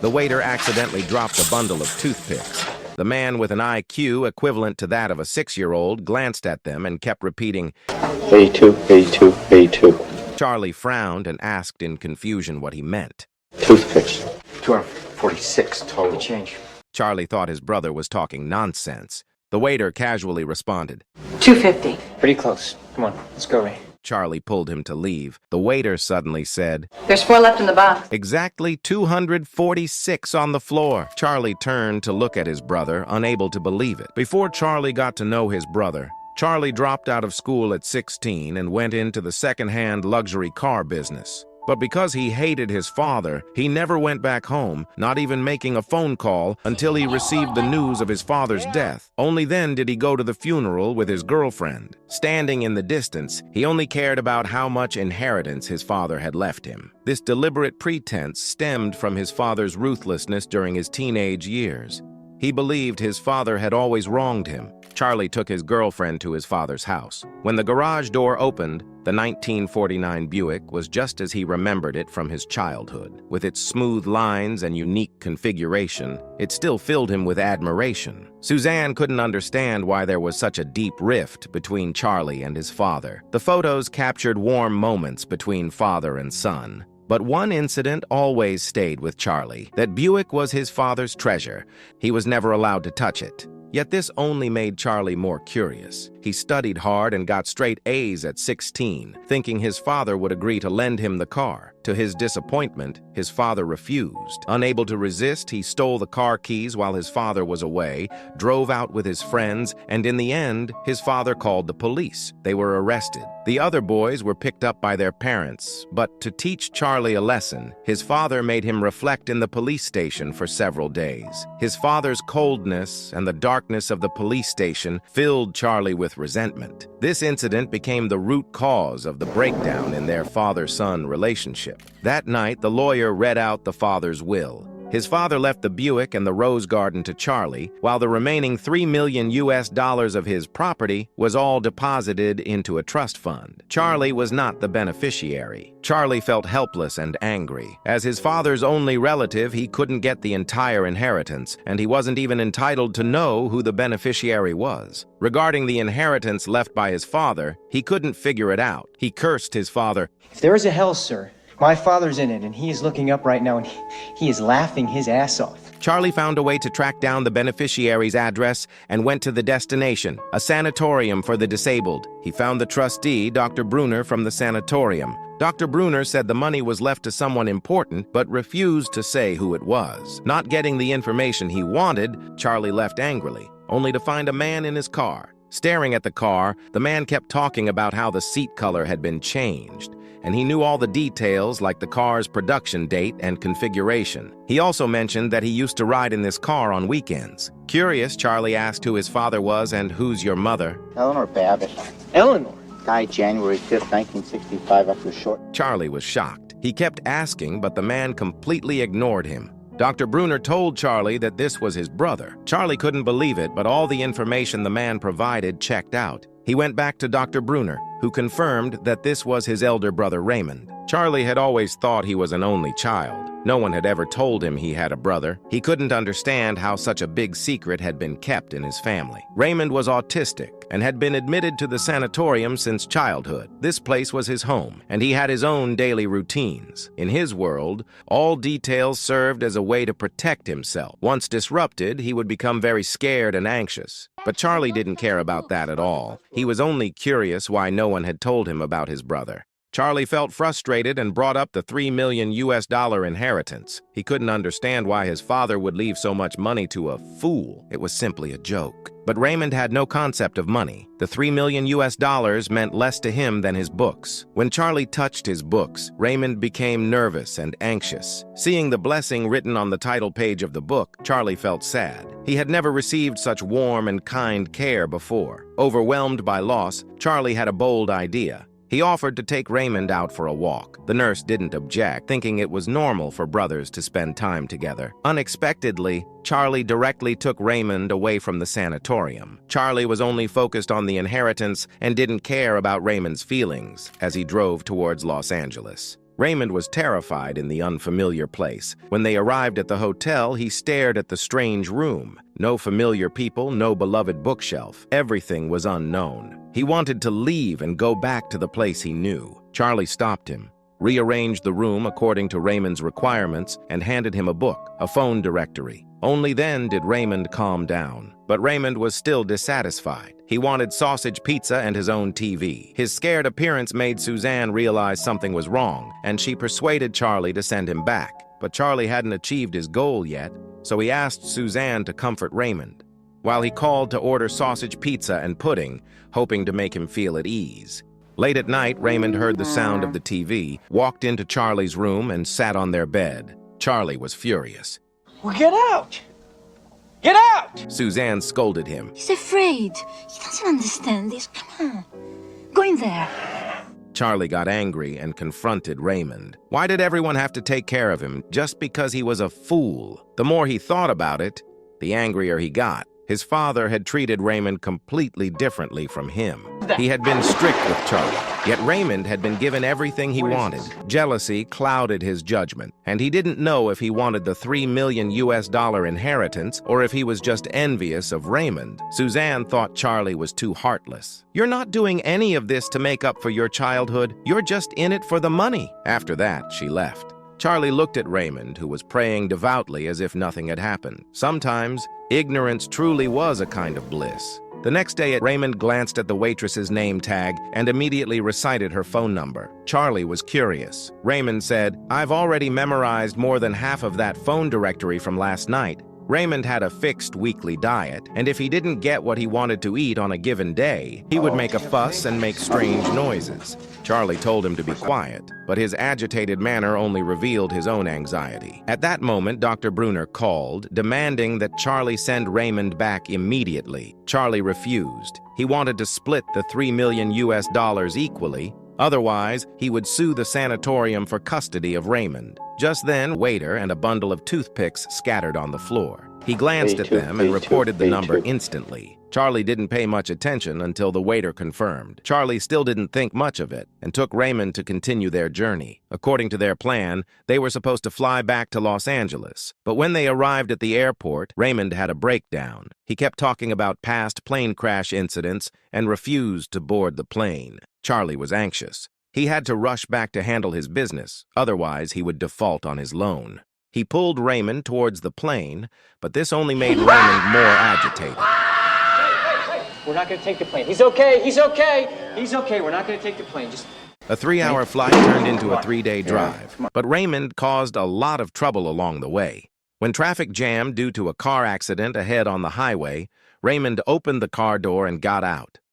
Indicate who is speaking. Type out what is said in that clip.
Speaker 1: The waiter accidentally dropped a bundle of toothpicks. The man with an IQ equivalent to that of a 6-year-old glanced at them and kept repeating,
Speaker 2: 82, 82, 82.
Speaker 1: Charlie frowned and asked in confusion what he meant.
Speaker 2: Toothpicks. 246 total.
Speaker 3: Change.
Speaker 1: Charlie thought his brother was talking nonsense. The waiter casually responded,
Speaker 4: 250.
Speaker 3: Pretty close. Come on, let's go, Ray.
Speaker 1: Charlie pulled him to leave. The waiter suddenly said,
Speaker 4: There's 4 left in the box.
Speaker 1: exactly 246 on the floor. Charlie turned to look at his brother, unable to believe it. Before Charlie got to know his brother, Charlie dropped out of school at 16 and went into the second-hand luxury car business. But because he hated his father, he never went back home, not even making a phone call until he received the news of his father's death. Only then did he go to the funeral with his girlfriend. Standing in the distance, he only cared about how much inheritance his father had left him. This deliberate pretense stemmed from his father's ruthlessness during his teenage years. He believed his father had always wronged him. Charlie took his girlfriend to his father's house. When the garage door opened, the 1949 Buick was just as he remembered it from his childhood. With its smooth lines and unique configuration, it still filled him with admiration. Suzanne couldn't understand why there was such a deep rift between Charlie and his father. The photos captured warm moments between father and son. But one incident always stayed with Charlie, that Buick was his father's treasure. He was never allowed to touch it. Yet this only made Charlie more curious. He studied hard and got straight A's at 16, thinking his father would agree to lend him the car. To his disappointment, his father refused. Unable to resist, he stole the car keys while his father was away, drove out with his friends, and in the end, his father called the police. They were arrested. The other boys were picked up by their parents, but to teach Charlie a lesson, his father made him reflect in the police station for several days. His father's coldness and the darkness of the police station filled Charlie with resentment. This incident became the root cause of the breakdown in their father-son relationship. That night, the lawyer read out the father's will. His father left the Buick and the rose garden to Charlie, while the remaining $3 million of his property was all deposited into a trust fund. Charlie was not the beneficiary. Charlie felt helpless and angry. As his father's only relative, he couldn't get the entire inheritance, and he wasn't even entitled to know who the beneficiary was. Regarding the inheritance left by his father, he couldn't figure it out. He cursed his father.
Speaker 3: If there is a hell, sir, my father's in it, and he is looking up right now, and he is laughing his ass off.
Speaker 1: Charlie found a way to track down the beneficiary's address and went to the destination, a sanatorium for the disabled. He found the trustee, Dr. Bruner, from the sanatorium. Dr. Bruner said the money was left to someone important, but refused to say who it was. Not getting the information he wanted, Charlie left angrily, only to find a man in his car. Staring at the car, the man kept talking about how the seat color had been changed, and he knew all the details like the car's production date and configuration. He also mentioned that he used to ride in this car on weekends. Curious, Charlie asked who his father was and who's your mother.
Speaker 2: Eleanor Babbitt.
Speaker 3: Eleanor?
Speaker 2: Died January 5th, 1965 after a short...
Speaker 1: Charlie was shocked. He kept asking, but the man completely ignored him. Dr. Bruner told Charlie that this was his brother. Charlie couldn't believe it, but all the information the man provided checked out. He went back to Dr. Bruner, who confirmed that this was his elder brother Raymond. Charlie had always thought he was an only child. No one had ever told him he had a brother. He couldn't understand how such a big secret had been kept in his family. Raymond was autistic and had been admitted to the sanatorium since childhood. This place was his home, and he had his own daily routines. In his world, all details served as a way to protect himself. Once disrupted, he would become very scared and anxious. But Charlie didn't care about that at all. He was only curious why no one had told him about his brother. Charlie felt frustrated and brought up the $3 million inheritance. He couldn't understand why his father would leave so much money to a fool. It was simply a joke. But Raymond had no concept of money. The $3 million meant less to him than his books. When Charlie touched his books, Raymond became nervous and anxious. Seeing the blessing written on the title page of the book, Charlie felt sad. He had never received such warm and kind care before. Overwhelmed by loss, Charlie had a bold idea. He offered to take Raymond out for a walk. The nurse didn't object, thinking it was normal for brothers to spend time together. Unexpectedly, Charlie directly took Raymond away from the sanatorium. Charlie was only focused on the inheritance and didn't care about Raymond's feelings as he drove towards Los Angeles. Raymond was terrified in the unfamiliar place. When they arrived at the hotel, he stared at the strange room. No familiar people, no beloved bookshelf. Everything was unknown. He wanted to leave and go back to the place he knew. Charlie stopped him, rearranged the room according to Raymond's requirements, and handed him a book, a phone directory. Only then did Raymond calm down. But Raymond was still dissatisfied. He wanted sausage pizza and his own TV. His scared appearance made Suzanne realize something was wrong, and she persuaded Charlie to send him back. But Charlie hadn't achieved his goal yet, so he asked Suzanne to comfort Raymond, while he called to order sausage pizza and pudding, hoping to make him feel at ease. Late at night, Raymond heard the sound of the TV, walked into Charlie's room, and sat on their bed. Charlie was furious.
Speaker 3: Well, get out! Get out!
Speaker 1: Suzanne scolded him.
Speaker 5: He's afraid. He doesn't understand this. Come on. Go in there.
Speaker 1: Charlie got angry and confronted Raymond. Why did everyone have to take care of him just because he was a fool? The more he thought about it, the angrier he got. His father had treated Raymond completely differently from him. He had been strict with Charlie, yet Raymond had been given everything he wanted. Jealousy clouded his judgment, and he didn't know if he wanted the $3 million inheritance or if he was just envious of Raymond. Suzanne thought Charlie was too heartless. You're not doing any of this to make up for your childhood. You're just in it for the money. After that, she left. Charlie looked at Raymond, who was praying devoutly as if nothing had happened. Sometimes, ignorance truly was a kind of bliss. The next day, Raymond glanced at the waitress's name tag and immediately recited her phone number. Charlie was curious. Raymond said, "I've already memorized more than half of that phone directory from last night." Raymond had a fixed weekly diet, and if he didn't get what he wanted to eat on a given day, he would make a fuss and make strange noises. Charlie told him to be quiet, but his agitated manner only revealed his own anxiety. At that moment, Dr. Bruner called, demanding that Charlie send Raymond back immediately. Charlie refused. He wanted to split the $3 million equally. Otherwise, he would sue the sanatorium for custody of Raymond. Just then, a waiter and a bundle of toothpicks scattered on the floor. He glanced at them and reported the number instantly. Charlie didn't pay much attention until the waiter confirmed. Charlie still didn't think much of it and took Raymond to continue their journey. According to their plan, they were supposed to fly back to Los Angeles. But when they arrived at the airport, Raymond had a breakdown. He kept talking about past plane crash incidents and refused to board the plane. Charlie was anxious. He had to rush back to handle his business, otherwise he would default on his loan. He pulled Raymond towards the plane, but this only made Raymond more agitated.
Speaker 3: We're not going to take the plane. He's okay. He's okay. He's okay. We're not going to take the plane. Just...
Speaker 1: A 3-hour flight turned into a 3-day drive, but Raymond caused a lot of trouble along the way. When traffic jammed due to a car accident ahead on the highway, Raymond opened the car door and got out.